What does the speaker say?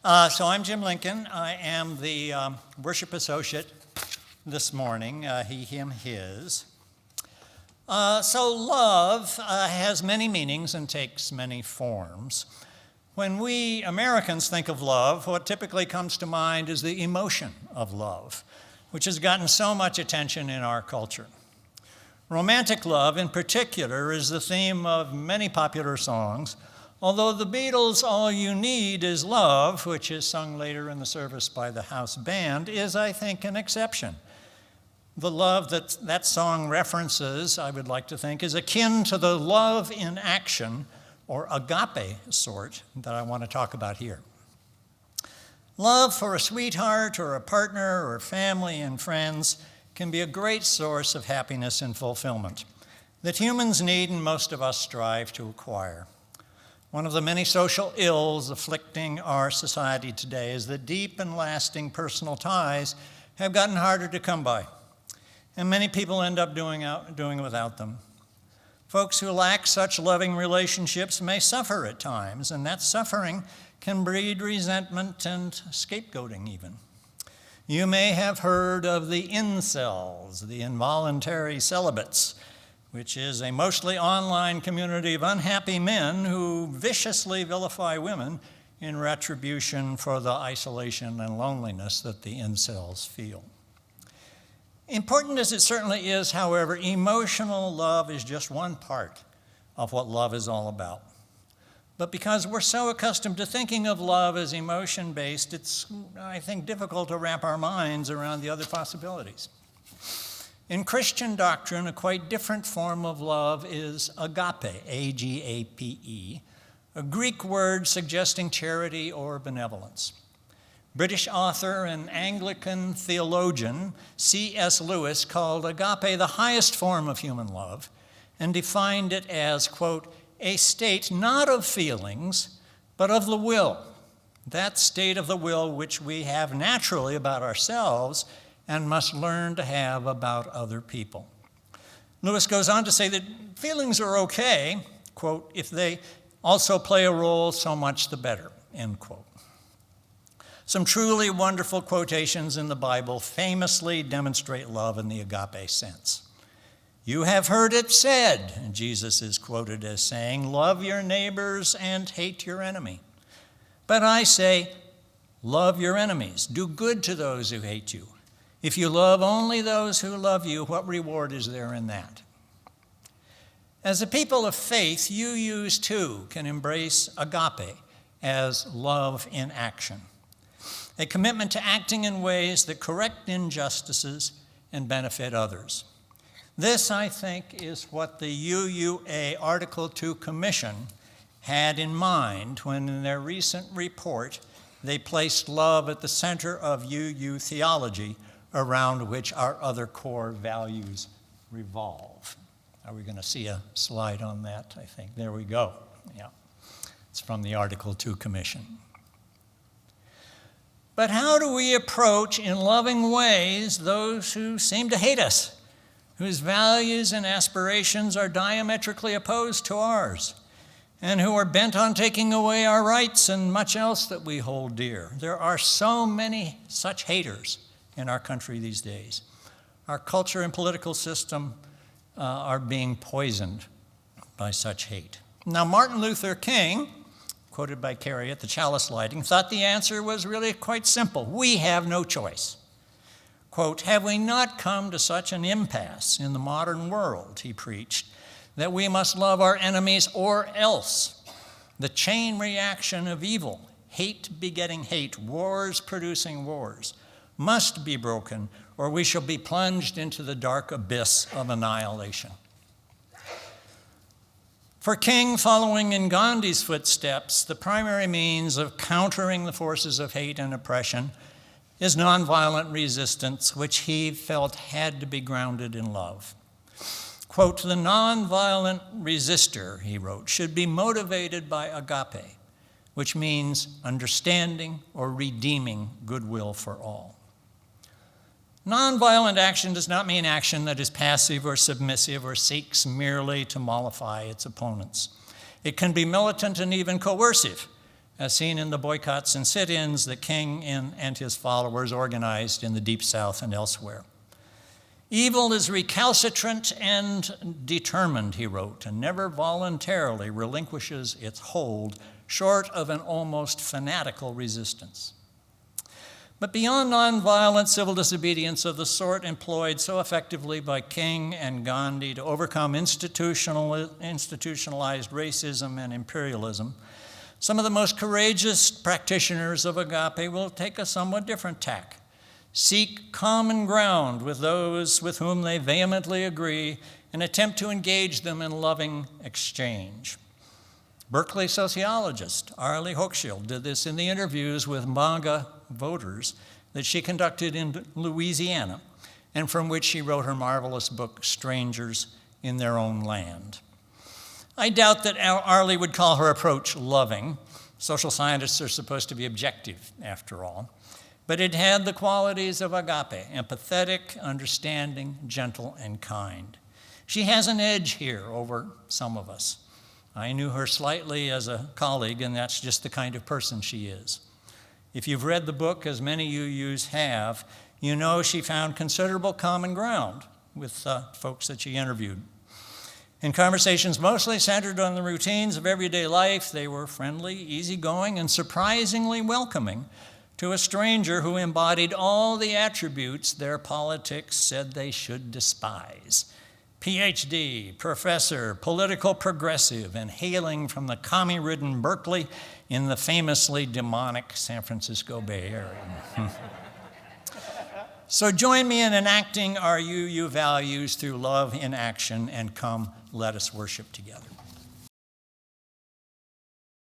So I'm Jim Lincoln. I am the worship associate this morning, he, him, his. So love has many meanings and takes many forms. When we Americans think of love, what typically comes to mind is the emotion of love, which has gotten so much attention in our culture. Romantic love, in particular, is the theme of many popular songs, although the Beatles' All You Need Is Love, which is sung later in the service by the house band, is, I think, an exception. The love that that song references, I would like to think, is akin to the love in action, or agape sort, that I want to talk about here. Love for a sweetheart or a partner or family and friends can be a great source of happiness and fulfillment that humans need and most of us strive to acquire. One of the many social ills afflicting our society today is that deep and lasting personal ties have gotten harder to come by, and many people end up doing without them. Folks who lack such loving relationships may suffer at times, and that suffering can breed resentment and scapegoating even. You may have heard of the incels, the involuntary celibates, which is a mostly online community of unhappy men who viciously vilify women in retribution for the isolation and loneliness that the incels feel. Important as it certainly is, however, emotional love is just one part of what love is all about. But because we're so accustomed to thinking of love as emotion-based, it's, I think, difficult to wrap our minds around the other possibilities. In Christian doctrine, a quite different form of love is agape, A-G-A-P-E, a Greek word suggesting charity or benevolence. British author and Anglican theologian C.S. Lewis called agape the highest form of human love and defined it as, quote, a state not of feelings, but of the will, that state of the will which we have naturally about ourselves and must learn to have about other people. Lewis goes on to say that feelings are okay, quote, if they also play a role, so much the better, end quote. Some truly wonderful quotations in the Bible famously demonstrate love in the agape sense. You have heard it said, and Jesus is quoted as saying, love your neighbors and hate your enemy. But I say, love your enemies, do good to those who hate you. If you love only those who love you, what reward is there in that? As a people of faith, UUs too can embrace agape as love in action, a commitment to acting in ways that correct injustices and benefit others. This, I think, is what the UUA Article 2 Commission had in mind when in their recent report they placed love at the center of UU theology, around which our other core values revolve. Are we going to see a slide on that? I think. There we go. Yeah. It's from the Article 2 Commission. But how do we approach in loving ways those who seem to hate us, whose values and aspirations are diametrically opposed to ours, and who are bent on taking away our rights and much else that we hold dear? There are so many such haters in our country these days. Our culture and political system are being poisoned by such hate. Now, Martin Luther King, quoted by Carrie at the chalice lighting, thought the answer was really quite simple. We have no choice. Quote, have we not come to such an impasse in the modern world, he preached, that we must love our enemies or else? The chain reaction of evil, hate begetting hate, wars producing wars, must be broken, or we shall be plunged into the dark abyss of annihilation. For King, following in Gandhi's footsteps, the primary means of countering the forces of hate and oppression is nonviolent resistance, which he felt had to be grounded in love. Quote, the nonviolent resistor, he wrote, should be motivated by agape, which means understanding or redeeming goodwill for all. Nonviolent action does not mean action that is passive or submissive or seeks merely to mollify its opponents. It can be militant and even coercive, as seen in the boycotts and sit-ins that King and his followers organized in the Deep South and elsewhere. Evil is recalcitrant and determined, he wrote, and never voluntarily relinquishes its hold, short of an almost fanatical resistance. But beyond nonviolent civil disobedience of the sort employed so effectively by King and Gandhi to overcome institutionalized racism and imperialism, some of the most courageous practitioners of agape will take a somewhat different tack. Seek common ground with those with whom they vehemently agree and attempt to engage them in loving exchange. Berkeley sociologist Arlie Hochschild did this in the interviews with MAGA voters that she conducted in Louisiana, and from which she wrote her marvelous book, Strangers in Their Own Land. I doubt that Arlie would call her approach loving. Social scientists are supposed to be objective, after all. But it had the qualities of agape, empathetic, understanding, gentle, and kind. She has an edge here over some of us. I knew her slightly as a colleague, and that's just the kind of person she is. If you've read the book, as many UUs have, you know she found considerable common ground with folks that she interviewed. In conversations mostly centered on the routines of everyday life, they were friendly, easygoing, and surprisingly welcoming to a stranger who embodied all the attributes their politics said they should despise. PhD, professor, political progressive, and hailing from the commie-ridden Berkeley in the famously demonic San Francisco Bay Area. So join me in enacting our UU values through love in action, and come, let us worship together.